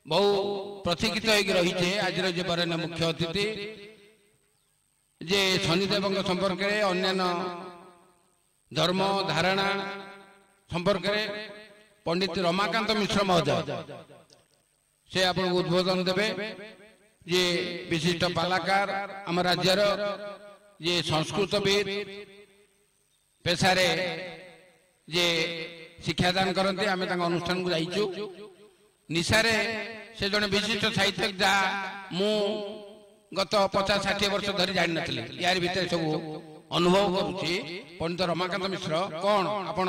बहु प्रतीक्षित रही आज बरेण्य मुख्य अतिथि जे शनिदेव संपर्क में अन्य धर्म धारणा संपर्क में पंडित रमाकांत मिश्र महोदय से आप उद्बोधन देवे जे विशिष्ट पालाकार आम राज्यर जे संस्कृतविद पेशारे जे शिक्षादान करते आम अनुष्ठान को जाइचु निशारे से जड़े विशिष्ट साहित्यिक जहाँ मु गत 50-60 वर्ष धरी जानी नी यार भितर सब अनुभव करुच्ची पंडित रमाकांत मिश्र कौन आपण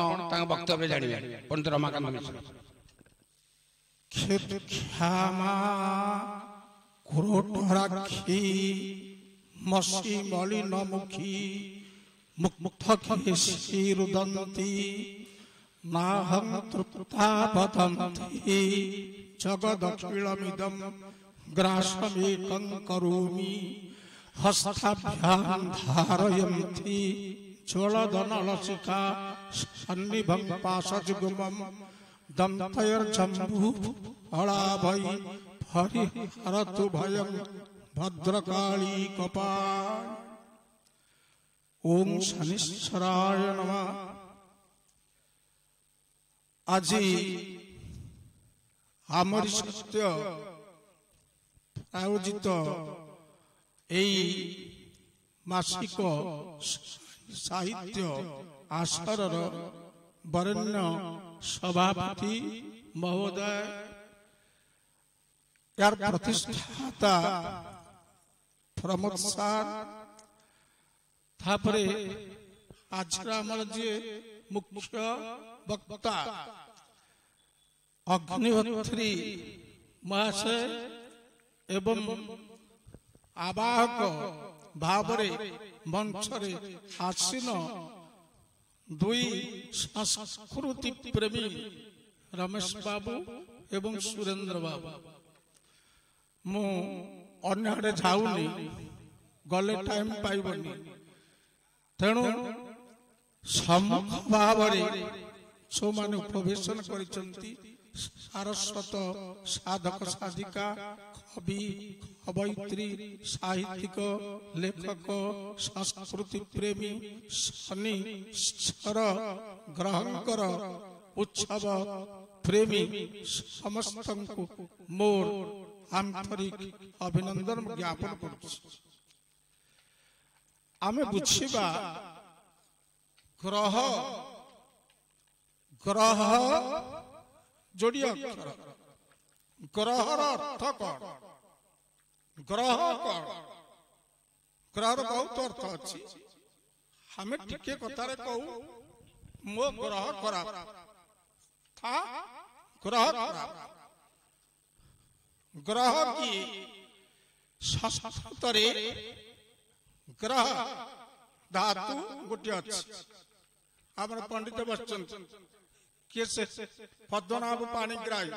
वक्तव्य जानवे पंडित रमाकांत मिश्र मसी मलिन मुखी मुक्तकेशी रुदन्ति नाहं तृप्ता वदन्ति जगदखिलमिदं ग्रासमेकं करोमि हस्ताभ्यां धारयन्ति ज्वलदनलसिका सन्निभं पाशजुगमं दन्तैर्जम्बू अलाभै हरिहरतु भयं भद्रकाली कपाल। ओम शनिश्चराय नमः। आज आमरी सत्य आयोजित मासिक साहित्य आसर वरेण्य सभापति महोदय यार प्रतिष्ठाता प्रमोद सार थापरे आज जे मुख्य वक्ता अग्निहोत्री महाशय एवं आवाहक भावरे मंचरे आसीन दुई संस्कृति प्रेमी रमेश बाबू एवं सुरेंद्र बाबू मु अन्य जाऊनी गले टाइम पाइबनी तेणु सम्मुख भाव जो माने उपवेशन करिसंती सारस्वत साधक साधिका कवि कवयित्री साहित्यिक लेखक संस्कृति प्रेमी शनिश्चर ग्रहंकर उत्सव प्रेमी समस्त मोर आंतरिक अभिनंदन ज्ञापन करुछि। आमे बुझिबा ग्रह ग्रह जोड़ी अक्षर ग्रहर अर्थ कौन ग्रह कौन ग्रहर बहुत अर्थ अच्छी हमें टिके कथार कहू मो ग्रह खराब था ग्रह खराब ग्रह की संस्कृत ग्रह धातु गोटे अच्छी आप पंडित बच्चन किए से पद्मनाभ पाणिग्राही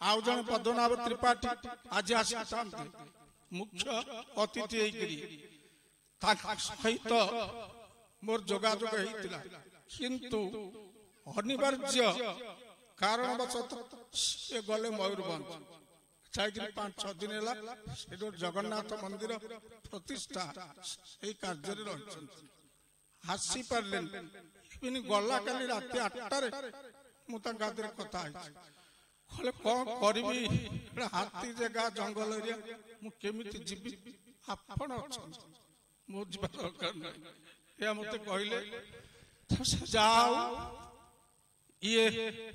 आउ जन पद्मनाभ त्रिपाठी आज आसी मुख्य अतिथि सहित मोर जोगाजोग होता किंतु अनिवार्य कारणवशत से गले मयूरभंज चाहिए 5-6 दिन है जगन्नाथ मंदिर प्रतिष्ठा कार्य रही आसी पारे गला काली रात 8टार मुझे कथा कौन करी हाथी जगह जंगल एरिया मुझे जीवी आपण मो जा दरकार ना मत कहले जाओ ये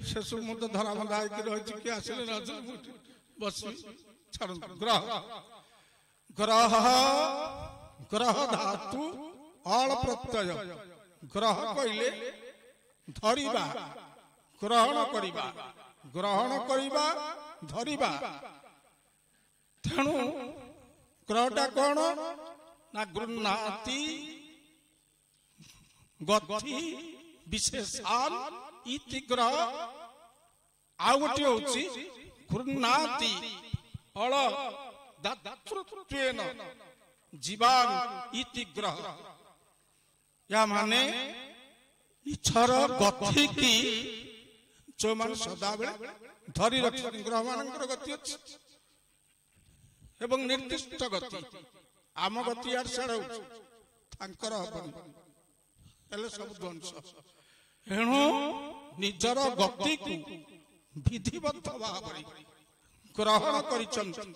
से सब मत धरा बंधा रही किए आसिले न बस छाड़ ग्रह ग्रह ग्रह धातु अल प्रत्यय ग्रह कहले धरिबा ग्रहण करिबा ग्रहण करिबा धरिबा तेणु ग्रहटा कौन ना गृह्णाति गति विशेषान इति ग्रह आउ गोटे होची गृह्णाति अल दातृत्वेन जीवान इति ग्रह या माने इच्छर गति की जो मान सदा बेले ଧରି ରଖିଛନ୍ତି। ଗ୍ରହ ମାନଙ୍କର ଗତି ଅଛି ଏବଂ ନିର୍ଦ୍ଦିଷ୍ଟ ଗତି। ଆମ ଗତି ଆଡେ ସିଆଡେ ହଉଛି, ତାଙ୍କର ହବନି, ହେଲେ ସବୁ ଧ୍ୱଂସ। ଏଣୁ ନିଜର ଗତିକୁ ବିଧିବଦ୍ଧ ଭାବରେ ଗ୍ରହଣ କରିଛନ୍ତି,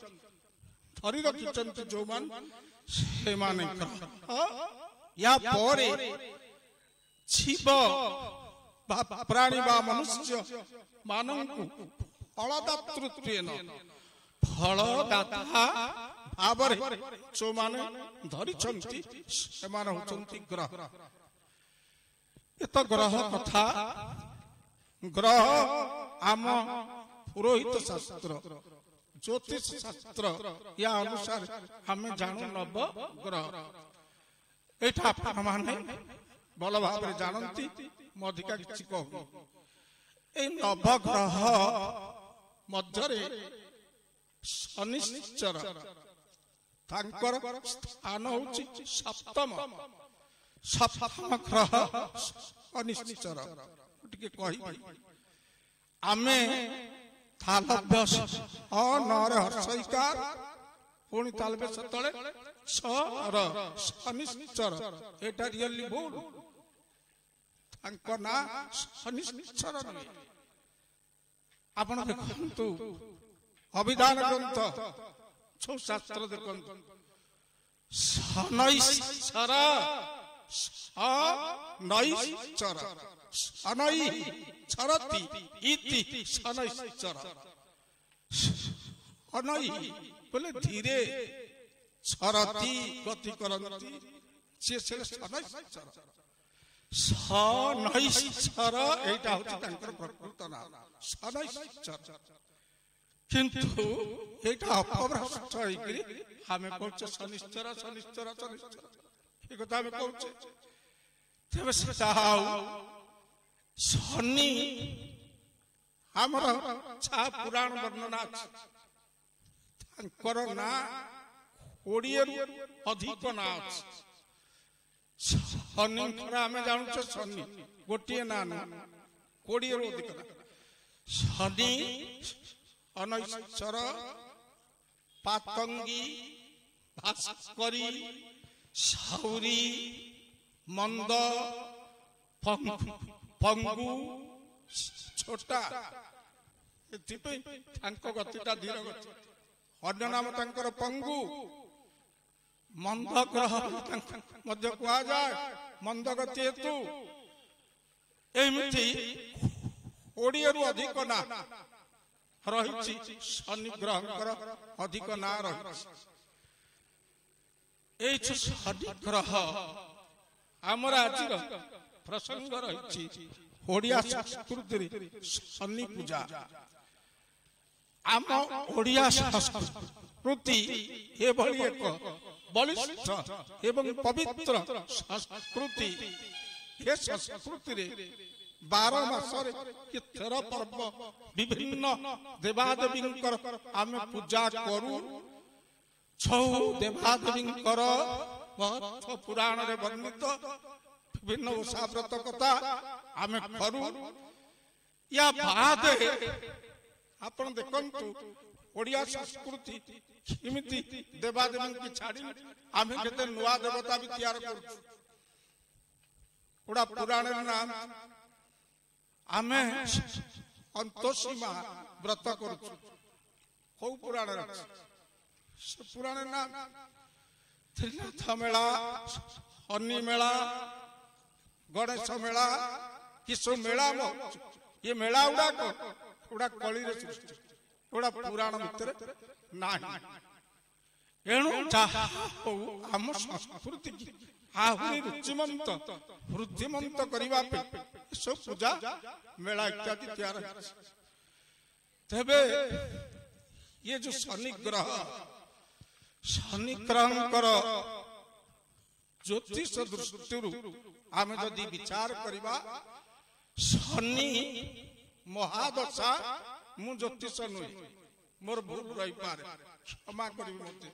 ଧରି ରଖିଛନ୍ତି ଯୋଉମାନେ, ସେମାନେ ୟା ପରେ ଜୀବ ବା ପ୍ରାଣୀ ବା ମନୁଷ୍ୟ ମାନଙ୍କୁ ଫଳଦାତୃତ୍ୱେନ, ଫଳଦାତା ଭାବରେ ଯୋଉମାନେ ଧରିଛନ୍ତି ସେମାନେ ହଉଛନ୍ତି ଗ୍ରହ। ଏ ତ ଗ୍ରହ କଥା। ଗ୍ରହ ଆମ ପୁରୋହିତ ଶାସ୍ତ୍ର, ଜ୍ୟୋତିଷ ଶାସ୍ତ୍ର, ୟା ଅନୁସାରେ ଆମେ ଜାଣୁ ନବ ଗ୍ରହ। ଏଇଟା ଆପଣମାନେ ଭଲ ଭାବରେ ଜାଣନ୍ତି, ମୁଁ ଅଧିକା କିଛି କହୁନି। ଏଇ ନବଗ୍ରହ ମଧ୍ୟରେ ଶନିଶ୍ଚର, ତାଙ୍କର ସ୍ଥାନ ହଉଛି ସପ୍ତମ। ସପ୍ତମ ଗ୍ରହ ଶନିଶ୍ଚର। ଟିକେ କହିବି, ଆମେ ତାଲବ୍ୟ ନରେ ହର୍ଷଇକାର, ପୁଣି ତାଲବ୍ୟ ତଳେ ଶନିଶ୍ଚର, ଏଟା ରିଅଲି ଭୁଲ। ତାଙ୍କ ନାଁ ଶନିଶ୍ଚର ନୁହେଁ। ଆପଣ ଦେଖନ୍ତୁ ଅଭିଧାନ ଗ୍ରନ୍ଥ ଛଉ ଶାସ୍ତ୍ର ଦେଖନ୍ତୁ, ଶନୈଶ୍ଚର, ଶନୈଶ୍ଚର, ଶନୈ ଛରତି ଇତି ଶନୈଶ୍ଚର। ଶନୈ ବୋଲେ ଧୀରେ, ଛରତି ଗତି କରନ୍ତି, ସିଏ ଶନୈଶ୍ଚର। ଶନୈଶ୍ଚର ଏଇଟା ହଉଛି ତାଙ୍କର ପ୍ରକୃତ ନାମ, ଶନୈଶ୍ଚର। କିନ୍ତୁ ଏଇଟା ଅପଭ୍ରଷ୍ଟ ହେଇକିରି ଆମେ କହୁଛେ ଶନିଶ୍ଚର, ଶନିଶ୍ଚର, ଶନିଶ୍ଚର, ଏ କଥା ଆମେ କହୁଛେ। ତେବେ ସେଟା ଆଉ ଶନି ଆମର ଛା ପୁରାଣ ବର୍ଣ୍ଣନା ଅଛି, ତାଙ୍କର ନାଁ 20ରୁ ଅଧିକ ନାଁ ଅଛି। ଶନିଙ୍କର ଆମେ ଜାଣୁଛେ ଶନି ଗୋଟିଏ ନାଁ ନୁହଁ, 20ରୁ ଅଧିକ ନାଁ। ଶନି, ଅନୈଶ୍ଚର, ପାତଙ୍ଗୀ, ଭାସ୍କରୀ, ସୌରୀ, ମନ୍ଦ, ପଙ୍ଗୁ, ଛୋଟା। ଏଥିପାଇଁ ତାଙ୍କ ଗତିଟା ଧୀର ଗତି। ଅନ୍ୟ ନାମ ତାଙ୍କର ପଙ୍ଗୁ। ମନ୍ଦ ଗ୍ରହ ମଧ୍ୟ କୁହାଯାଏ, ମନ୍ଦ ଗତି ହେତୁ। ଏମିତି 20ରୁ ଅଧିକ ନାଁ ରହିଛି, ଶନି ଗ୍ରହଙ୍କର ଅଧିକ ନାଁ ରହିଛି। ଏଇ ଶନି ଗ୍ରହ ଆମର ଆଜିର ପ୍ରସଙ୍ଗ ରହିଛି ଓଡ଼ିଆ ସଂସ୍କୃତିରେ ଶନି ପୂଜା। ଆମ ଓଡ଼ିଆ ସଂସ୍କୃତି ଏଭଳି ଏକ ବଳିଷ୍ଠ ଏବଂ ପବିତ୍ର ସଂସ୍କୃତି। ଏ ସଂସ୍କୃତିରେ 12 ମାସରେ 13 ପର୍ବ ବିଭିନ୍ନ ଦେବାଦେବୀଙ୍କର ଆମେ ପୂଜା କରୁ। ଛଉ ଦେବାଦେବୀଙ୍କର ମହତ୍ଵ ପୁରାଣରେ ବର୍ଣ୍ଣିତ ବିଭିନ୍ନ ଓଷା ବ୍ରତ କଥା ଆମେ କରୁ। ୟା ବାଦେ ଆପଣ ଦେଖନ୍ତୁ ଓଡ଼ିଆ ସଂସ୍କୃତି କେମିତି ଦେବାଦେବୀଙ୍କୁ ଛାଡ଼ି ଆମେ କେତେ ନୂଆ ଦେବତା ବି ତିଆରି କରୁଛୁ। ଗୁଡ଼ା ପୁରାଣର ନାମ ଆମେ ଅନ୍ତୋଷୀମା ବ୍ରତ କରୁଛୁ। କୋଉ ପୁରାଣରେ ଅଛି? ସେ ପୁରାଣର ନାମ ତ୍ରିନାଥ ମେଳା, ଶନି ମେଳା, ଗଣେଶ ମେଳା, କିଶୋ ମେଳା। ଏ ମେଳା ଗୁଡା କଳିରେ ସୃଷ୍ଟି, ଗୁଡା ପୁରାଣ ଭିତରେ ନାହିଁ। ଏଣୁ ଯାହା ହଉ ଆମ ସଂସ୍କୃତି ଆହୁରି ରୁଚିମନ୍ତ ବୃଦ୍ଧିମନ୍ତ କରିବା ପାଇଁ ଏସବୁ ପୂଜା ମେଳା ଇତ୍ୟାଦି ତିଆରି ହେଉଛି। ତେବେ ଇଏ ଯୋଉ ଶନି ଗ୍ରହଙ୍କର ଜ୍ୟୋତିଷ ଦୃଷ୍ଟିରୁ ଆମେ ଯଦି ବିଚାର କରିବା, ଶନି ମହାଦଶା, ମୁଁ ଜ୍ୟୋତିଷ ନୁହେଁ, ମୋର ଭୁଲ ରହିପାରେ, କ୍ଷମା କରିବି ମତେ।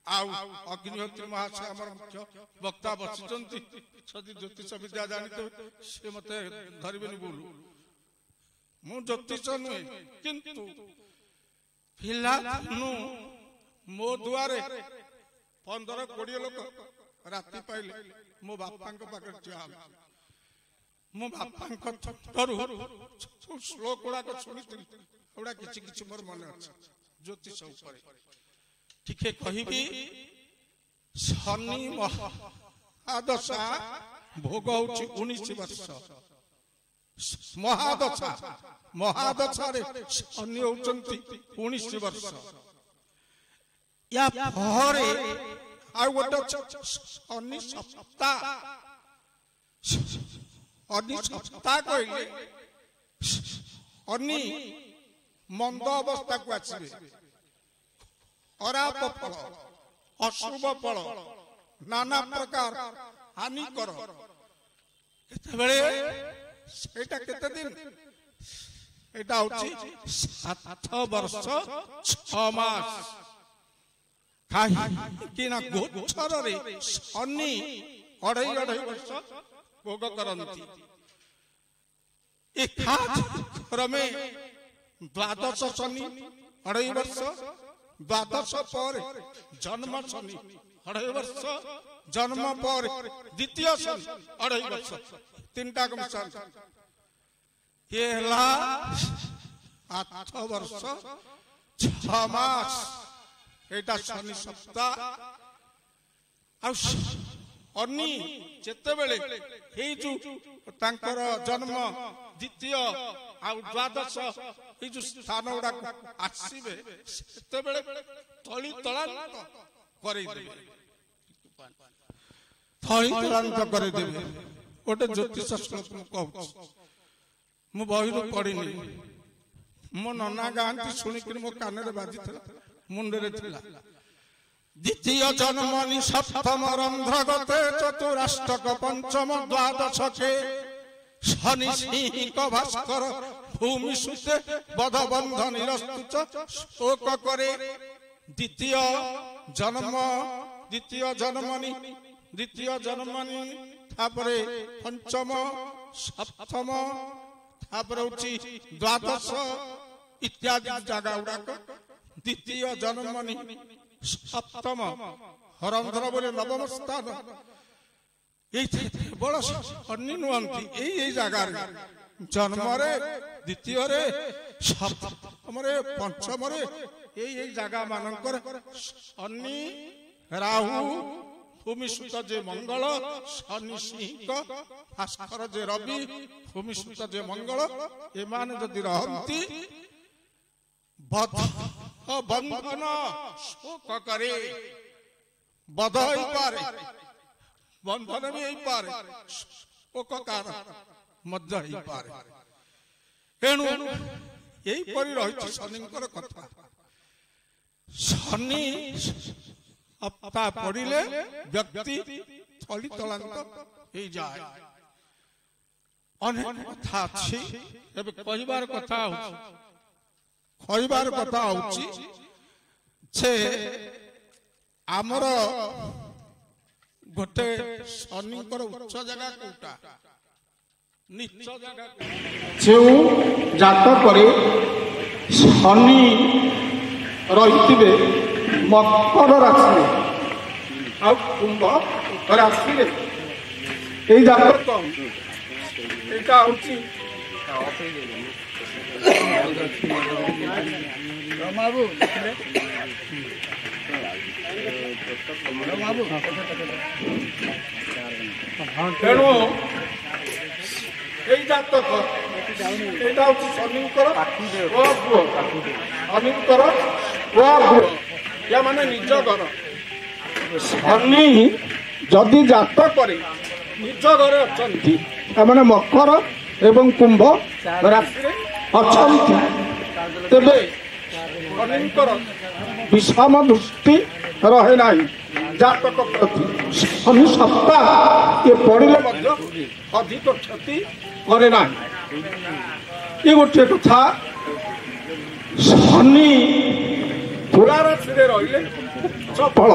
ଆଉ ଅଗ୍ନିହୋତ୍ରୀ ମହାଶୟ ଆମର ମୁଖ୍ୟ ବକ୍ତା ବସିଛନ୍ତି, ଯଦି ଜ୍ୟୋତିଷ ବିଦ୍ୟା ଜାଣିଥିବେ ସେ ମତେ ଧରିବେନି ଭୁଲ। ମୁଁ ଜ୍ୟୋତିଷ ନୁହେଁ, କିନ୍ତୁ ପିଲାଦିନୁ ମୋ ଦୁଆରେ 15-20 ଲୋକ ରାତି ପାଇଲେ ମୋ ବାପାଙ୍କ ପାଖରେ ଠିଆ ହେଲେ। ମୋ ବାପାଙ୍କ ଥରୁ ଶ୍ଲୋକ ଗୁଡାକ ଶୁଣିଥିଲି, ଏଗୁଡା କିଛି କିଛି ମୋର ମନେ ଅଛି। ଜ୍ୟୋତିଷ ଉପରେ ଟିକେ କହିବି। ଶନି ମହାଦଶା ଭୋଗ ହଉଛି 19 ବର୍ଷ। ମହାଦଶାରେ ଶନି ହଉଛନ୍ତି 19 ବର୍ଷ। ୟା ପରେ ଆଉ ଗୋଟେ ଶନି ସପ୍ତାହ। ଶନି ସପ୍ତାହ କହିଲେ ଶନି ମନ୍ଦ ଅବସ୍ଥାକୁ ଆସିବେ। ଖରାପ ଫଳ, ଅଶୁଭ ଫଳ, ନାନା ପ୍ରକାର ହାନି କର। କେତେବେଳେ ସେଇଟା କେତେ ଦିନ? ଏଇଟା ହଉଛି 7 ବର୍ଷ 6 ମାସ। କାହିଁକି ନା ଗୋଚରରେ ଶନି 2.5 ବର୍ଷ ଭୋଗ କରନ୍ତି। କ୍ରମେ ଦ୍ୱାଦଶ ଶନି 2.5 ବର୍ଷ, ଦ୍ୱାଦଶ ପରେ ଜନ୍ମ ଶନି 2.5 ବର୍ଷ, ଜନ୍ମ ପରେ ଦ୍ୱିତୀୟ ଶନି 2.5 ବର୍ଷ। 3ଟା ମିଶାନ୍ତି, ଇଏ ହେଲା 8 ବର୍ଷ 6 ମାସ। ଏଇଟା ଶନି ସପ୍ତାହ। ଆଉ ଶନି ଯେତେବେଳେ ଏଇ ଯୋଉ ତାଙ୍କର ଜନ୍ମ ଦ୍ୱିତୀୟ ଆଉ ଦ୍ୱାଦଶ ଏଇ ଯୋଉ ସ୍ଥାନ ଗୁଡାକ ଆସିବେ, ସେତେବେଳେ ତଳିତଳାନ୍ତ କରେଇଦେବେ। ତଳିତଳାନ୍ତ କରେଇଦେବେ। ଗୋଟେ ଜ୍ୟୋତିଷ ଶ୍ଲୋକ ମୁଁ କହୁଛି, ମୁଁ ବହିରୁ ପଢିନି, ମୋ ନନା ଗାଆନ୍ତି ଶୁଣିକିରି ମୋ କାନରେ ବାଜିଥିଲା, ମୁଣ୍ଡରେ ଥିଲା। ଦ୍ୱିତୀୟ ଜନ୍ମନି ସପ୍ତମ ରନ୍ଧ୍ର ଗତେ ଚତୁରାଷ୍ଟକ ପଞ୍ଚମ ଦ୍ୱାଦଶକେ ଶନି ସିଂହ ଭାସ୍କର ଭୂମି ସୁତେ ବଧ ବନ୍ଧ ନିରସ୍ତୁଚ ଶୋକ করে। দ্বিতীয় জন্মনি তারপরে পঞ্চম সপ্তম তারপরে হচ্ছে দ্বাদশ ইত্যাদি জায়গা গুড়াক। দ্বিতীয় জন্মনি সপ্তম রন্ধ্র বলে নবম স্থান। এই বড় শনি নুহতি এই জায়গায় জন্মরে দ্বিতীয়রে সপ্তমরে পঞ্চমরে এই জায়গা মানকর শনি রাহু ভূমিসুত যে মঙ্গল, শনি সিংহ ভাস্কর যে রবি, ভূমিসুত যে মঙ্গল, এমানে যদি রহନ୍ତି বন্ধন শোক করে। বধ হইপারে, বন্ধন ବି ହେଇପାରେ, ଶୋକକାର ମଧ୍ୟ ହେଇପାରେ। ତେଣୁ ଏଇପରି ରହିଛି ଶନିଙ୍କର କଥା। ଶନି ସପ୍ତାହ ପଡ଼ିଲେ ବ୍ୟକ୍ତି ତଳିତଳାନ୍ତ ହେଇଯାଏ। ଅନେକ କଥା ଅଛି, ଏବେ କହିବାର କଥା ହଉଛି ଯେ ଆମର ଗୋଟେ ଶନିଙ୍କର ଉଚ୍ଚ ଜାଗା କୋଉଟା, ନିଚ ଜାଗା। ଯେଉଁ ଜାତକରେ ଶନି ରହିଥିବେ ମକର ରାଶିରେ ଆଉ କୁମ୍ଭ ରାଶିରେ, এই জাতক এটা হচ্ছে তেণু এই জাতক এটা হচ্ছে শনিଙ୍କର শনিଙ୍କର ইয়া মানে নিজ ঘর। শনি যদি জাতকরে নিজ ঘরে অଛନ୍ତି, মানে মকর এবং কুম্ভ রাশিরে অଛନ୍ତି, ତେବେ ଶନିଙ୍କର ବିଷମ ଦୃଷ୍ଟି ରହେ ନାହିଁ ଜାତକ ପ୍ରତି। ଶନି ସପ୍ତାହ ଇଏ ପଡ଼ିଲେ ମଧ୍ୟ ଅଧିକ କ୍ଷତି କରେ ନାହିଁ। ଏ ଗୋଟିଏ କଥା। ଶନି ତୁଳା ରାଶିରେ ରହିଲେ ଉଚ୍ଚ ଫଳ,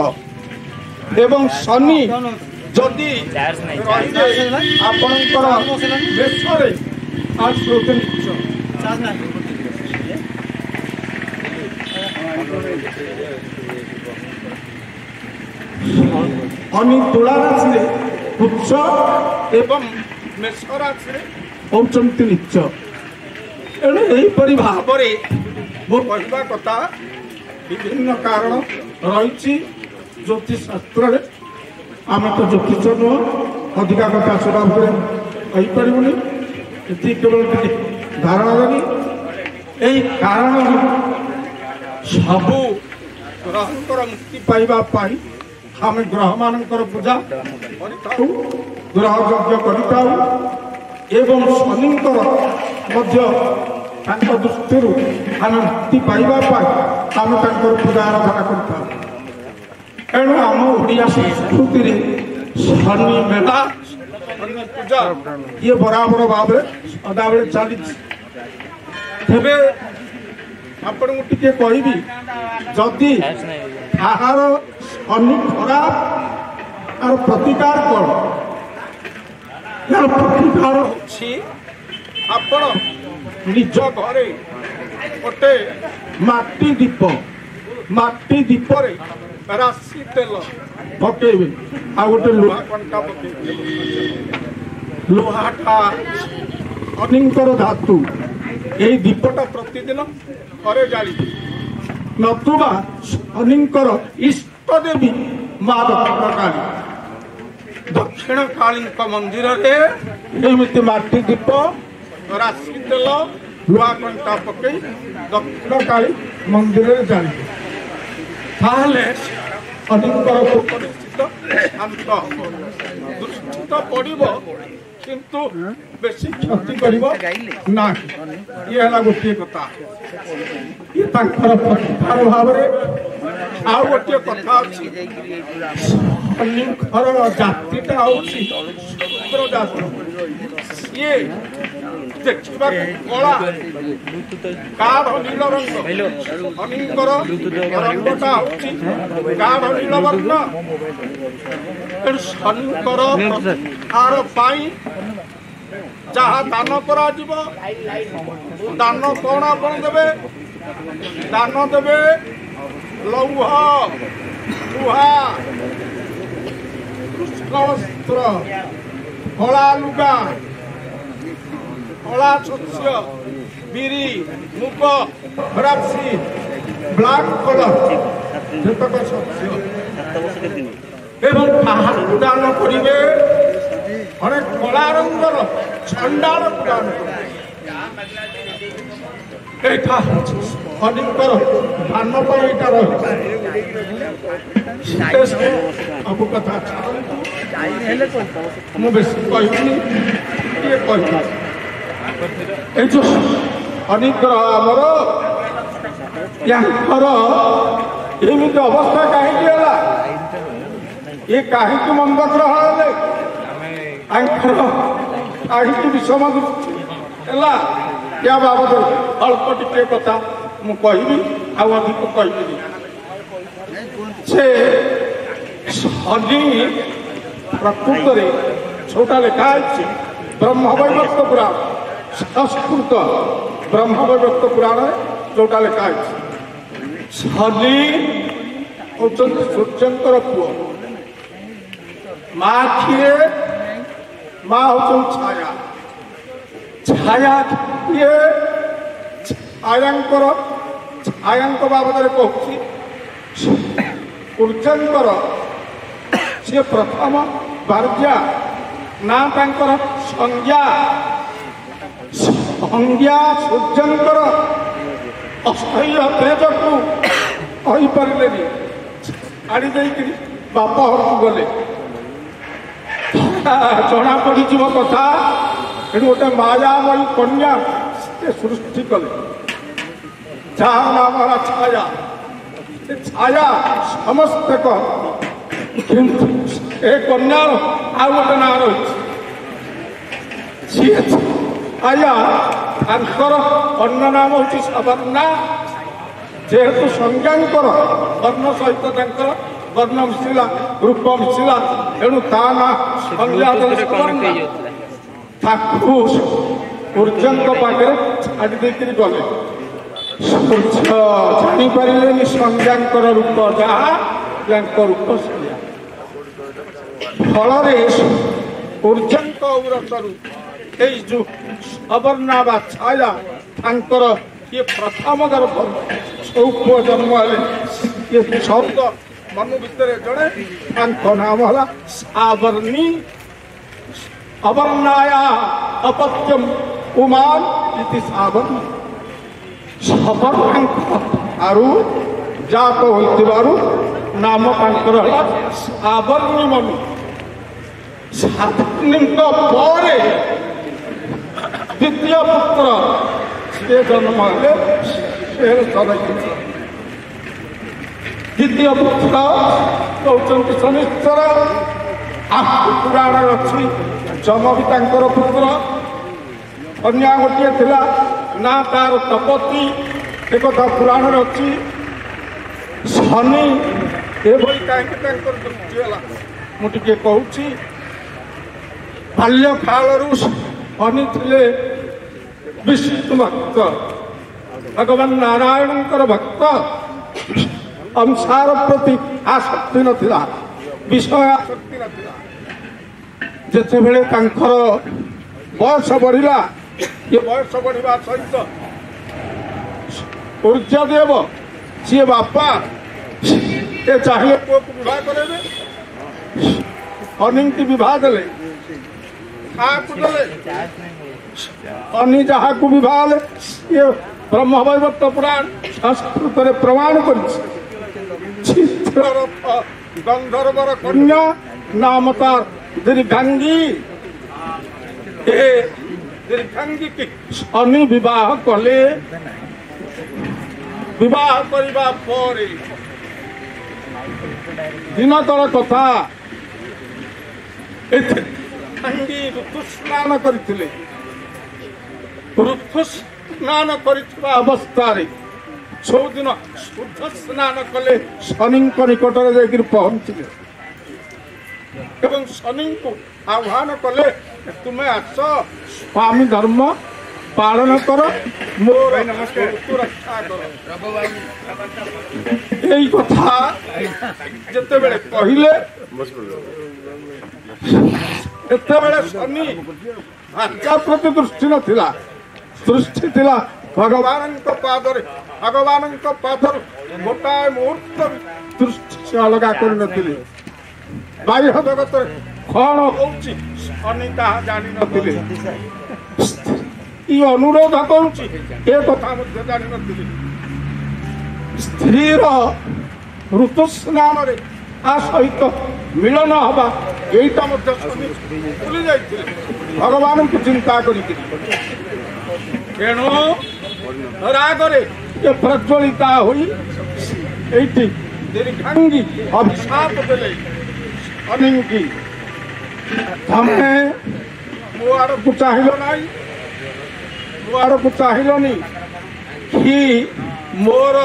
ଏବଂ ଶନି ଯଦି ରହିଲେ ଆପଣଙ୍କର ଦେଶରେ ଶନି ତୁଳା ରାଶିରେ ଉଚ୍ଚ ଏବଂ ମେଷ ରାଶିରେ ହେଉଛନ୍ତି ନୀଚ। ଏଣୁ ଏହିପରି ଭାବରେ ମୋ କହିବା କଥା ବିଭିନ୍ନ କାରଣ ରହିଛି ଜ୍ୟୋତିଷ ଶାସ୍ତ୍ରରେ। ଆମେ ତ ଜ୍ୟୋତିଷ ନୁହଁ, ଅଧିକା କଥା ସେଟା ଉପରେ କହିପାରିବୁନି, ଏତିକି କେବଳ ଟିକେ ଧାରଣା ଦେବି। ଏହି କାରଣରୁ ସବୁ ଗ୍ରହଙ୍କର ମୁକ୍ତି ପାଇବା ପାଇଁ ଆମେ ଗ୍ରହମାନଙ୍କର ପୂଜା କରିଥାଉ, ଗ୍ରହ ଯଜ୍ଞ କରିଥାଉ ଏବଂ ଶନିଙ୍କର ମଧ୍ୟ ତାଙ୍କ ଦୃଷ୍ଟିରୁ ଆମେ ମୁକ୍ତି ପାଇବା ପାଇଁ ଆମେ ତାଙ୍କର ପୂଜା ଆରାଧନା କରିଥାଉ। ଏଣୁ ଆମ ଓଡ଼ିଆ ସଂସ୍କୃତିରେ ଶନି ମେଳା, ଶନି ପୂଜା ଇଏ ବରାବର ଭାବରେ ସଦାବେଳେ ଚାଲିଛି। ତେବେ ଆପଣଙ୍କୁ ଟିକେ କହିବି, ଯଦି କାହାର ଶନି ଖରାପ ତାର ପ୍ରତିକାର କ'ଣ? ଏହାର ପ୍ରତିକାର ଅଛି ଆପଣ ନିଜ ଘରେ ଗୋଟେ ମାଟି ଦୀପରେ ରାଶି ତେଲ ପକେଇବେ, ଆଉ ଗୋଟେ ଲୁହା କଣ୍ଟା ପକେଇବେ। ଲୁହାଟା ଶନିଙ୍କର ଧାତୁ। ଏହି ଦୀପଟା ପ୍ରତିଦିନ ଘରେ ଜାଳିବେ। ନତୁବା ଶନିଙ୍କର ଇଷ୍ଟ ଦେବୀ ମା ଦକ୍ଷିଣ କାଳୀଙ୍କ ମନ୍ଦିରରେ ଏମିତି ମାଟି ଦୀପ, ରାଶି ତେଲ, ଲୁହା କଣ୍ଟା ପକେଇ ଦକ୍ଷିଣ କାଳୀ ମନ୍ଦିରରେ ଜାଳିବେ। ତାହେଲେ ଶନିଙ୍କର କୋପ ନିଶ୍ଚିତ ଶାନ୍ତ ହେବ। ଦୃଷ୍ଟି ତ ପଡ଼ିବ କିନ୍ତୁ ବେଶୀ କ୍ଷତି କରିବ ନାହିଁ। ଇଏ ହେଲା ଗୋଟିଏ କଥା। ଇଏ ତାଙ୍କର ପ୍ରତିକାର ଭାବରେ। ଆଉ ଗୋଟିଏ କଥା ଅଛି, ଶନିଙ୍କର ଜାତିଟା ହେଉଛି ଶୂଦ୍ର ଜାତି। ସିଏ ଦେଖିବାକୁ କଳା, ଗାଢ଼ ନୀଳ ରଙ୍ଗ। ଶନିଙ୍କର ରଙ୍ଗଟା ହେଉଛି ଗାଢ଼ ନୀଳ ବର୍ଣ୍ଣ। ତେଣୁ ଶନିଙ୍କର ପ୍ରତିକାର ପାଇଁ ଯାହା ଦାନ କରାଯିବ, ଦାନ କ'ଣ ଆପଣ ଦେବେ? ଦାନ ଦେବେ ଲୌହ, ଲୁହା, କୃଷ୍ଣ ବସ୍ତ୍ର, କଳା ଲୁଗା, କଳା ଶସ୍ୟ, ବିରି, ମୁଗ, ରାଶି, ବ୍ଲାକ୍ କଲର ଯେତକ ଶସ୍ୟ ଏବଂ କାହାକୁ ଦାନ କରିବେ? ଅନେକ କଳା ରଙ୍ଗର ଛଣ୍ଡାଳକୁ ଦାନ କରିବେ। ଏଇଟା ଶନିଙ୍କର ଦାନ ପାଇଁ ଏଇଟା ରହିଛି। ସବୁ କଥା ମୁଁ ବେଶୀ କହିବିନି, ଟିକେ କହିବି। এই যে শনিগ্রহ আমার ইয়াଙ୍କର ଏମିତି ଅବସ୍ଥା କାହିଁକି ହେଲା? ଏ କାହିଁକି ମନ୍ଦ ଗ୍ରହ ହେଲେ? ତାଙ୍କର କାହିଁକି ବିଷମ ଦୃଷ୍ଟି ହେଲା? ୟା ବାବଦରେ ଅଳ୍ପ ଟିକେ କଥା ମୁଁ କହିବି, ଆଉ ଅଧିକ କହିବିନି। ସେ ଶନି ପ୍ରକୃତରେ ଯୋଉଟା ଲେଖା ହେଇଛି ବ୍ରହ୍ମବୈବର୍ତ ପୁରାଣ, ସଂସ୍କୃତ ବ୍ରହ୍ମବୈବର୍ତ ପୁରାଣରେ ଯୋଉଟା ଲେଖା ହେଇଛି, ଶନି ହଉଛନ୍ତି ସୂର୍ଯ୍ୟଙ୍କର ପୁଅ। ମା କିଏ? ମା ହଉଛନ୍ତି ଛାୟା। ଛାୟା କିଏ? ଛାୟାଙ୍କର, ଛାୟାଙ୍କ ବାବଦରେ କହୁଛି ସୂର୍ଯ୍ୟଙ୍କର ସିଏ ପ୍ରଥମ ବାର୍ୟା ନା ତାଙ୍କର ସଂଜ୍ଞା। ସଂଜ୍ଞା ସୂର୍ଯ୍ୟଙ୍କର ଅସହ୍ୟ ତେଜକୁ କହିପାରିଲେନି, ଛାଡ଼ି ଦେଇକିରି ବାପ ଘରକୁ ଗଲେ। ଜଣା ପଡ଼ିଯିବ କଥା। ଏଣୁ ଗୋଟେ ମାୟାମୟୀ କନ୍ୟା ସେ ସୃଷ୍ଟି କଲେ, ଯାହାର ନାମ ହେଲା ଛାୟା। ସେ ଛାୟା ସମସ୍ତେ କହନ୍ତି, କିନ୍ତୁ ଏ କନ୍ୟାର ଆଉ ଗୋଟେ ନାଁ ରହିଛି। ସିଏ ଛାୟା, ତାଙ୍କର ଅନ୍ୟ ନାମ ହେଉଛି ସବର୍ଣ୍ଣା। ଯେହେତୁ ସଂଜ୍ଞାଙ୍କର ବର୍ଣ୍ଣ ସହିତ ତାଙ୍କର ବର୍ଣ୍ଣ ମିଶିଲା, ରୂପ ମିଶିଲା, ଏଣୁ ତା ନାଁ ସଂଜ୍ଞା ସବର୍ଣ୍ଣା। ତାକୁ ସୂର୍ଯ୍ୟଙ୍କ ପାଖରେ ଛାଡ଼ି ଦେଇକରି ଗଲେ। ସୂର୍ଯ୍ୟ ଜାଣିପାରିଲେନି ସନ୍ଧ୍ୟାଙ୍କର ରୂପ ଯାହା ୟାଙ୍କ ରୂପ ସେଇଆ। ଫଳରେ ସୂର୍ଯ୍ୟଙ୍କ ଉରସରୁ ଏଇ ଯୋଉ ଅବର୍ଣ୍ଣା ବା ଛାୟା ତାଙ୍କର ଇଏ ପ୍ରଥମ ଗର୍ଭ ସବୁ ପୁଅ ଜନ୍ମ ହେଲେ। ଇଏ 14 ମନୁ ଭିତରେ ଜଣେ, ତାଙ୍କ ନାମ ହେଲା ସାବର୍ଣ୍ଣୀ। ଅବର୍ଣ୍ଣାୟା ଅପତ୍ୟମ୍ ଉମାନ୍ ଇତି ସାବର୍ଣ୍ଣୀ। ସବର୍ଣ୍ଣାଙ୍କ ଆରୁ ଜାତ ହୋଇଥିବାରୁ ନାମ ତାଙ୍କର ହେଲା ସାବର୍ଣ୍ଣୀ ମନୁ। ସାବର୍ଣ୍ଣୀଙ୍କ ପରେ ଦ୍ୱିତୀୟ ପୁତ୍ର ସେ ଜନ୍ମ ହେଲେ, ସେ ଶନିଶ୍ଚର। ଦ୍ୱିତୀୟ ପୁତ୍ର କହୁଛନ୍ତି ଶନିଶ୍ଚର। ଆହୁ ପୁରାଣରେ ଅଛି ଯମ ବି ତାଙ୍କର ପୁତ୍ର। କନ୍ୟା ଗୋଟିଏ ଥିଲା, ନା ତାର ତପତୀ, ଏକଥା ପୁରାଣରେ ଅଛି। ଶନି ଏଭଳି କାହିଁକି ତାଙ୍କର ଦୃଷ୍ଟି ହେଲା ମୁଁ ଟିକେ କହୁଛି। ବାଲ୍ୟ କାଳରୁ ଶନି ଥିଲେ ବିଷ୍ଣୁ ଭକ୍ତ, ଭଗବାନ ନାରାୟଣଙ୍କର ଭକ୍ତ। ସଂସାର ପ୍ରତି ଆସକ୍ତି ନଥିଲା, ବିଷୟ ଆସକ୍ତି ନଥିଲା। ଯେତେବେଳେ ତାଙ୍କର ବୟସ ବଢ଼ିଲା, ଏ ବୟସ ବଢ଼ିବା ସହିତ ସୂର୍ଯ୍ୟଦେବ ସିଏ ବାପା, ଏ ଚାହିଁଲେ ପୁଅକୁ ବିବାହ କରାଇବେ। ଶନିଙ୍କୁ ବିବାହ ଦେଲେ। କାହାକୁ ଦେଲେ? ଶନି ଯାହାକୁ ବିବାହ ହେଲେ, ଇଏ ବ୍ରହ୍ମବୈବର୍ତ ପୁରାଣ ସଂସ୍କୃତରେ ପ୍ରମାଣ କରିଛି। ଚିତ୍ରରଥ ଗନ୍ଧର୍ବର କନ୍ୟା ନାମ ତାର ଦୀର୍ଘାଙ୍ଗୀ। ଏ ଦୀର୍ଘାଙ୍ଗୀ କି ଶନି ବିବାହ କଲେ। ବିବାହ କରିବା ପରେ ଦିନକର କଥା, ଦୀର୍ଘାଙ୍ଗୀ ଋତୁ ସ୍ନାନ କରିଥିଲେ। ଋତୁ ସ୍ନାନ କରିଥିବା ଅବସ୍ଥାରେ ସବୁଦିନ ଶୁଦ୍ଧ ସ୍ନାନ କଲେ ଶନିଙ୍କ ନିକଟରେ ଯାଇକରି ପହଞ୍ଚିଲେ ଏବଂ ଶନିଙ୍କୁ ଆହ୍ୱାନ କଲେ, ତୁମେ ଆସ, ସ୍ୱାମୀ ଧର୍ମ ପାଳନ କର, ମୋର ଋତୁ ରକ୍ଷା କର। ଏଇ କଥା ଯେତେବେଳେ କହିଲେ, ସେତେବେଳେ ଶନି ରାଜା ପ୍ରତି ଦୃଷ୍ଟି ନଥିଲା, ଦୃଷ୍ଟି ଥିଲା ଭଗବାନଙ୍କ ପାଦରେ। ଭଗବାନଙ୍କ ପାଦରୁ ଗୋଟାଏ ମୁହୂର୍ତ୍ତ ଦୃଷ୍ଟି ସେ ଅଲଗା କରିନଥିଲେ। ବାହ୍ୟ ଜଗତରେ କଣ ହଉଛି ଶନି ତାହା ଜାଣିନଥିଲେ। ସ୍ତ୍ରୀ ଅନୁରୋଧ କରୁଛି ଏ କଥା ମଧ୍ୟ ଜାଣିନଥିଲେ। ସ୍ତ୍ରୀର ଋତୁ ସ୍ନାନରେ ତା ସହିତ ମିଳନ ହବା ଏଇଟା ମଧ୍ୟ ଶନି ଭୁଲି ଯାଇଥିଲେ ଭଗବାନଙ୍କୁ ଚିନ୍ତା କରିକି। ତେଣୁ ରାଗରେ ପ୍ରଜ୍ୱଳିତା ହୋଇ ଏଇଠି ଦୀର୍ଘାଙ୍ଗୀ ଅଭିଶାପ ଦେଲେ ଶନିଙ୍କୁ, ତମେ ମୋ ଆଡ଼କୁ ଚାହିଁଲ ନାହିଁ, ମୋ ଆଡ଼କୁ ଚାହିଁଲନି କି ମୋର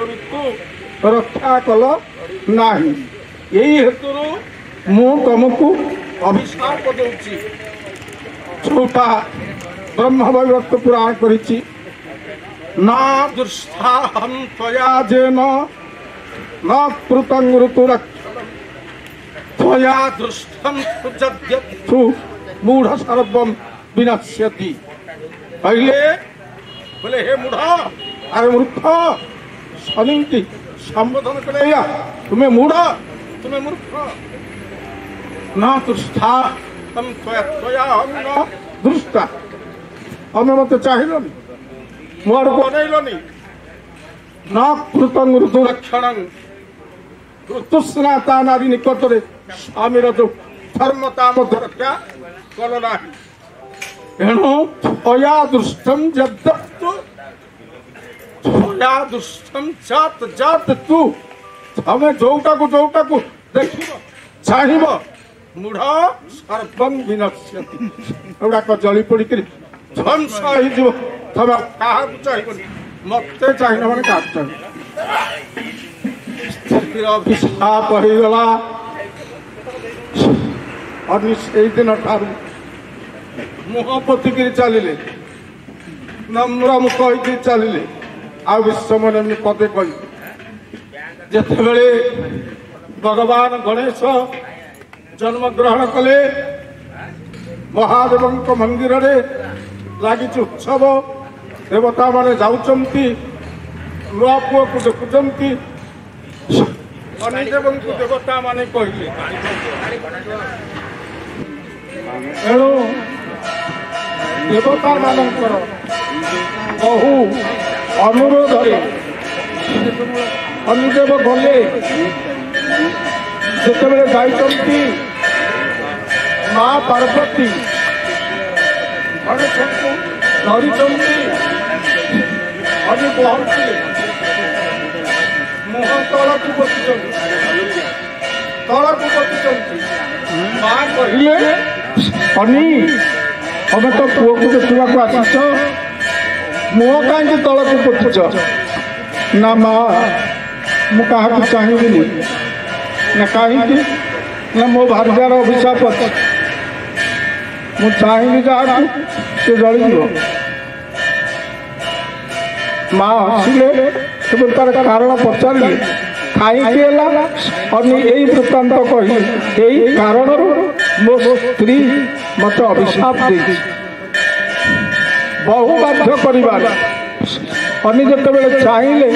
ଋତୁ ରକ୍ଷା କଲ ନାହିଁ। ଏଇ ହେତୁରୁ ମୁଁ ତମକୁ ଅଭିଶାପ ଦେଉଛି। ଯୋଉଟା ବ୍ରହ୍ମବୈବର୍ତ ପୁରାଣ କରିଛି, ନା ଦୁଷ୍ଟାହଂ ତ୍ୱୟା ଯେନ न कृतं ऋतुरक्षणं त्वया दृष्टं सुजद्यत्सु मूढ़ सर्वं विनश्यति। पहले बोले हे मूढ़, अरे मूर्ख, शनि की संबोधन करेगा, तुम्हें मूढ़, तुम्हें मूर्ख। न दृष्टा तम त्वया हम न दृष्टा, हमें मत चाहिए मोर को अनैलनी। न कृतं ऋतुरक्षणं, ऋतुस्नाता नारी निकटरे स्वामीर जो धर्मता मध्य रक्षा कल ना। एणु त्वया दृष्टं यद्यस्तु त्वया दृष्टं जात जात तु, तमे जोटा को देखिब चाहिब मूढ़ सर्वं विनश्यति। एगुड़ाक जली पड़िक ध्वंस हो, तमे क्या चाहिए, मत चाहिए मैंने क्या चाहिए। स्थिर अभिशाप होगला। से दिन ठार मुह पोतिक चलिले नम्र मुख होकर चलिले आ विश्वमने पदे कही जिते भगवान गणेश जन्म ग्रहण कले महादेव मंदिर रे लगी उत्सव देवता माने जाउचंती नुआ पुओ को देखुचंती शनिदेव को देवता माने कहले एणु देवता मानकर बहु अनुरोध शनिदेव गले जिते जाइचंती माँ पार्वती गणेश धरी अभी पहुंचे मुह तल को पोति माँ कहले शनि तमें तो पुओ को देखा आस मुह कहीं तल को पोतिच ना माँ मुझा चाहिए ना कहीं ना मो भार्यार अभिशाप अच्छे मु चाहिए जहाँ से जल माँ हसिले तार कारण पचारे कहीं वृत्तांत कही यही कारण मो स्त्री मत अभिशाप दे बहु बाध्य कर जिते चाहिए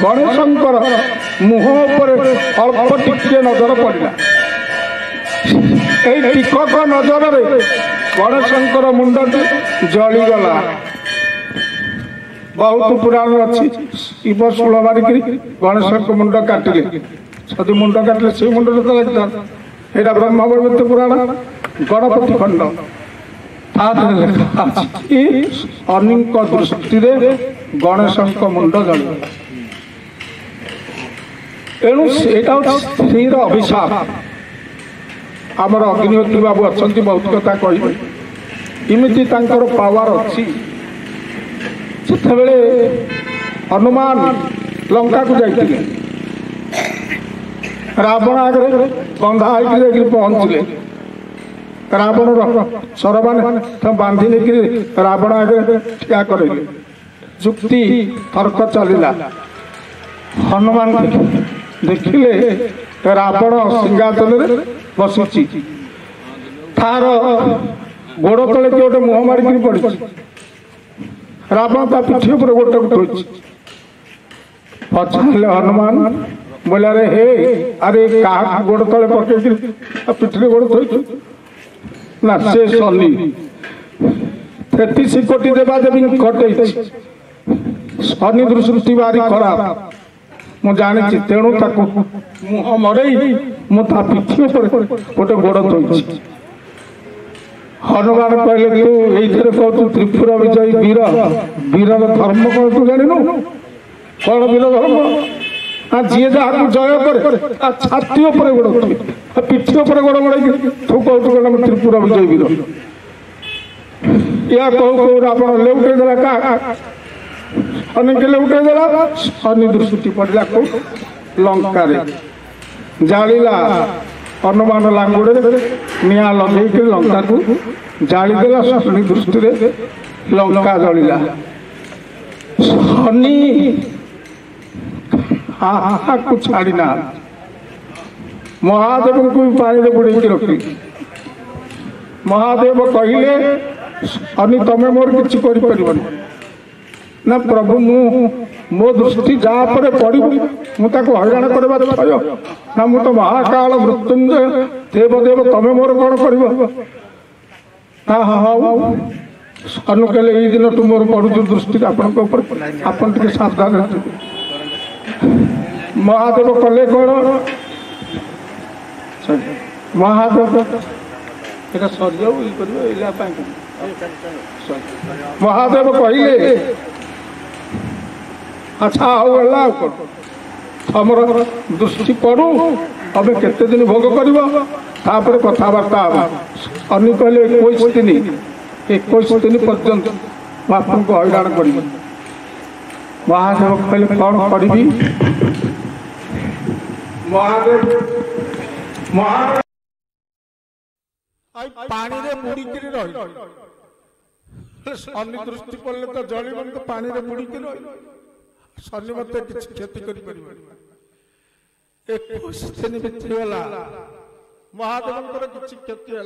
गणेशंकर मुह पर अल्प टिके नजर पड़ा टिकक नजर गणेशंकर मुंड जलीगला बहुत पुराण अच्छी इब षोल मारिक गणेश मुंड काटिले सदी मुंड काटिले से मुंड लगे यहाँ ब्रह्मवैवर्त पुराण गणपति खंड अग्नि दृष्टि गणेश मुंड जल एणु स्त्री अभिशाप आमर अग्निहोत्री बाबू अच्छा बहुत कथा कह इमिति पावर अच्छी से हनुमान लंका को जाइए रावण आगे बंधा होकर पहुंचले रावण सर मैंने बांधि लेकिन रावण आगे ठिया कर जुक्ति तर्क चलला हनुमान देखिले रावण सिंहासन बसुची तार गोड़ तले कि गोटे मुह मारिक पड़ी रावण ता पिठी पर गोटे को थोड़ी पचारे हनुमान बोला रे हे अरे क्या गोड़ तले पकड़ पिठी गोड़ थोड़ी ना से शनि 33 कोटी देवा देवी कटे शनि दृष्टि भारी खराब मु जानी तेणु मुह मरई मुझा पिठी गोटे गोड़ थोड़ी हनुमान कहले तू ये कहू त्रिपुरा विजयी वीर वीरर धर्म कौन तू जानू कौन वीर धर्म जी जहाँ जय करे छाती गोड़ पिठी गोड़ मड़े तू कहू कौन त्रिपुरा विजयी वीर या कहू कहू रावण लेउटे देला का शनि के लेउटे देला शनि दृष्टि पड़ा को लंका जाला हनुमान लांगुड़े निआ लगे लंका को जादेला शनि दृष्टि लंका जलिला शनि को छाड़ना महादेव को भी पानी बुड़े रखी महादेव कहले शनि तमें मोर किसी कर ना प्रभु मो दृष्टि जहाँ पर पड़ू मुझे हईराण करवा भय ना मु तो महाकाल मृत्युंजय देवदेव तमें मोर कौन कर शनु कहले ये दिन तू मोर पड़ू दृष्टि आपण सावधान महादेव कले कौन महादेव ये सर महादेव कहले अच्छा होगा तमर दृष्टि पड़ू अबे केते दिन भोग कर कथबार्ता शनि कहले 21 दिन पर्यंत आपन को हईराण कर महादेव कहले कौन करी महादेव पानी रे बुड़ी रही शनि दृष्टि पड़े तो जलिबन तो पानी रे बुड़ीकी रही शनि मत किसी क्षति कर 21 दिन बीतीगला महादेव किसी क्षति है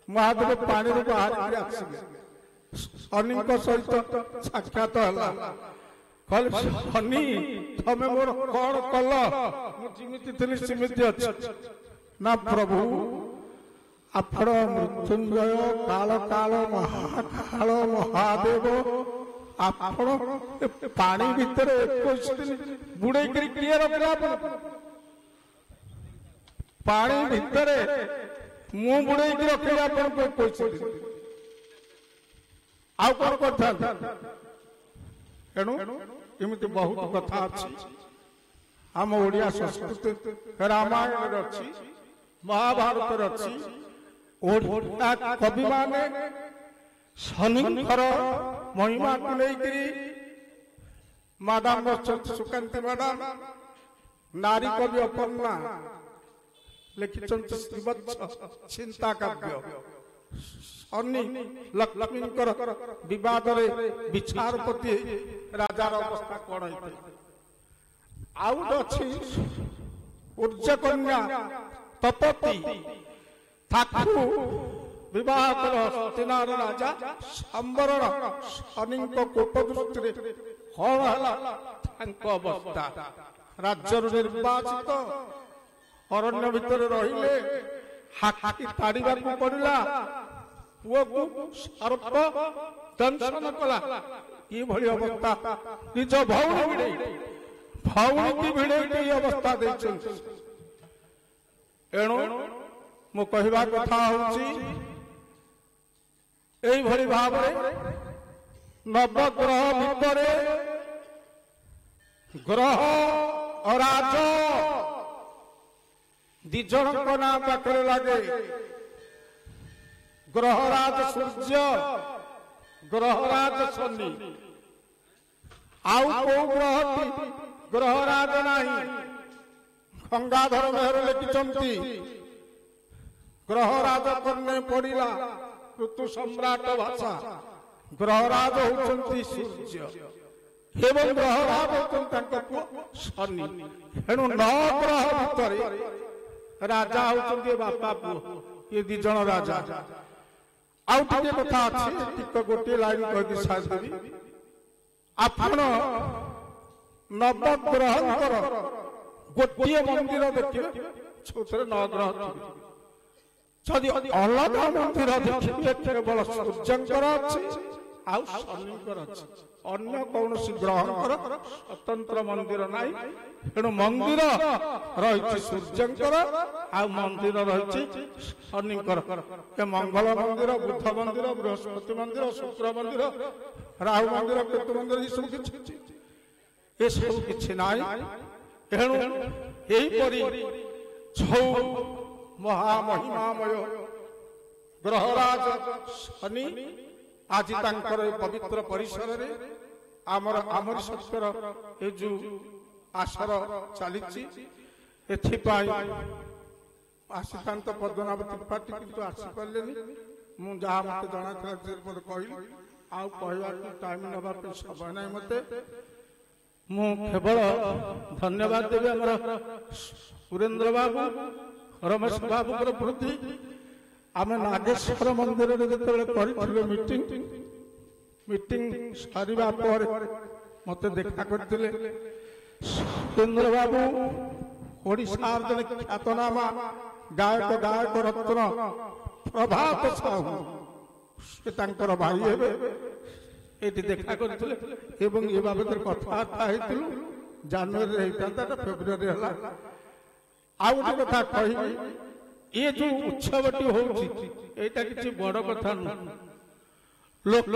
महादेव पानी बाहर आसिले शनि सहित साक्षात है कहले शनि तमें मोर कौन कल मुझे सेमती अच्छी ना प्रभु आपण मृत्युंजय काल काल महाकाल महादेव आपण पानी भितर 21 दिन बुड़े किए रखला पानी भितर मुंह बुड़े रखले आपण 21 दिन आउ कौन करता एणु एमती बहुत कथा अच्छी आम ओडिया संस्कृति रामायण अच्छी महाभारत अच्छी ओडिया कवि माने शनिकर महिमा को लेकर मादाम सुकांती मैडम नारी कवि अपर्णा लिखिं श्रीवत्स चिंता काव्य शनि लक्ष्मी विवाद विचारपति राजार अवस्था कौन आउट अच्छी ऊर्जा कन्या तपति ताकू विवाह कर हस्तिनार राजा संबरण शनि कोप दृष्टि कौन है अवस्था राज्य निर्वाचित अरण्य भितर रहिले हाथी ताड़ीबा पड़ा पुओ को सर्प दंशन कला ये भली अवस्था निज भौणी की भिड़े अवस्था एणु मो कहवा कथा होई भाव नवग्रह भितर ग्रह अराज दिजन ना पाखे लगे ग्रहराज सूर्य ग्रहराज शनि आउ को ग्रहराज नहीं गंगाधर मेहर लिखिंट ग्रहराज करने पड़ा ऋतु सम्राट भाषा ग्रहराज होती सूर्य एवं ग्रहराज होती शनि एणु 9 ग्रह भितर राजा होती बापा पुओ ये दिज राजा आउ कथा अच्छी गोटे लाइन कह सारी आपण नवग्रह गोटे मंदिर देखिए जो 9 ग्रह जदि अलग मंदिर देखिए केवल सूर्यंकर अच्छी आउ शनिकर अच्छी अन्य कौन ग्रह स्वतंत्र मंदिर नहीं तेणु मंदिर रही सूर्यंकर आ मंदिर रही शनिकर मंगल मंदिर बुद्ध मंदिर बृहस्पति मंदिर शुक्र मंदिर राहु मंदिर केतु मंदिर ये सब किसी ना एणु यहीपरि छौ महामहिमामय ग्रहराज शनि आज तांकर पवित्र परिसर रे आमर सत्यर ए जो आसर चली आसीता पद्मनाभ त्रिपाठी किंतु आसीपारे मुझे मत जना मत कहली आउ कहवा टाइम नवा समय ना मत केवल धन्यवाद देवी आम सुरेंद्र बाबू रमेश बाबू प्रति आम नागेश्वर मंदिर मीटिंग सरिबा पर मत देखा करते सुरेंद्र बाबू ओडिशार जने ख्यातनामा गायक रत्न प्रभात साहू से तांकर भाई हेबे एटी देखा करथिले एवं ए बाबत कथबार्ता हेतिलु जनवरी हेता फेब्रुआरी हला आ गोटे कथा कहिबी ये जो उत्सवटी होउची एटा किछि बड़ कथा न लोक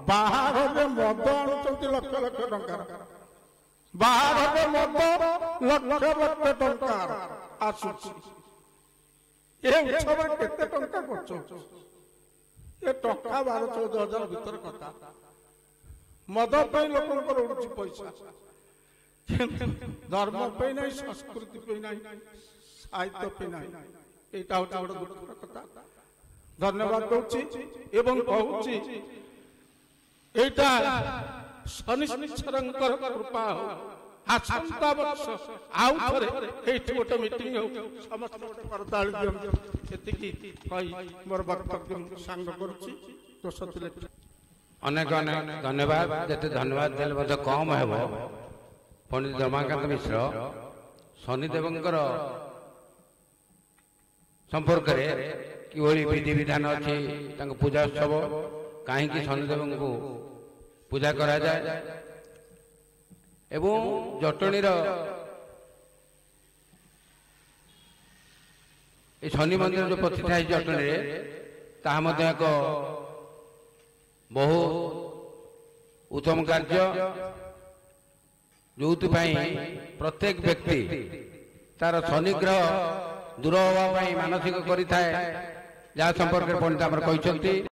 बाहर में मद आणुचंती लक्ष लक्ष टंका बाहर में मद लक्ष लक्ष टंका आसुची ए उत्सव केते टंका खर्च ये टंका 12-14 हजार भीतर कथा मद पे लोकंकर उड़ुची पैसा धर्म पे नहीं संस्कृति पे नहीं साहित्य पे नहीं एटा होता बड़ दुखर कथा धन्यवाद दूची एवं कहूची एटा शनिश्चरंकर कृपा हो आसंता वर्ष आउ थरे एठी गोटे मीटिंग हो समस्त गोटे करताल दियम एतिकी कहि मोर वक्तव्य सांग करूची तो सतले अनेक अनेक धन्यवाद जते धन्यवाद देले मते कम हेबो पंडित रमाकांत मिश्र शनिदेवंकर संपर्क रे किभଳି विधि विधान अछि तांको पूजा उत्सव काहे कि शनिदेवंको पूजा करा जाय एवं जटणीर ए शनि मंदिर जो प्रतिष्ठा है जटणी ताहा मध्य एक बहु उत्तम कार्य जो प्रत्येक व्यक्ति तार शनिग्रह दूर होगा मानसिक करि थाए जहाँ संपर्क पंडित आमर कहते।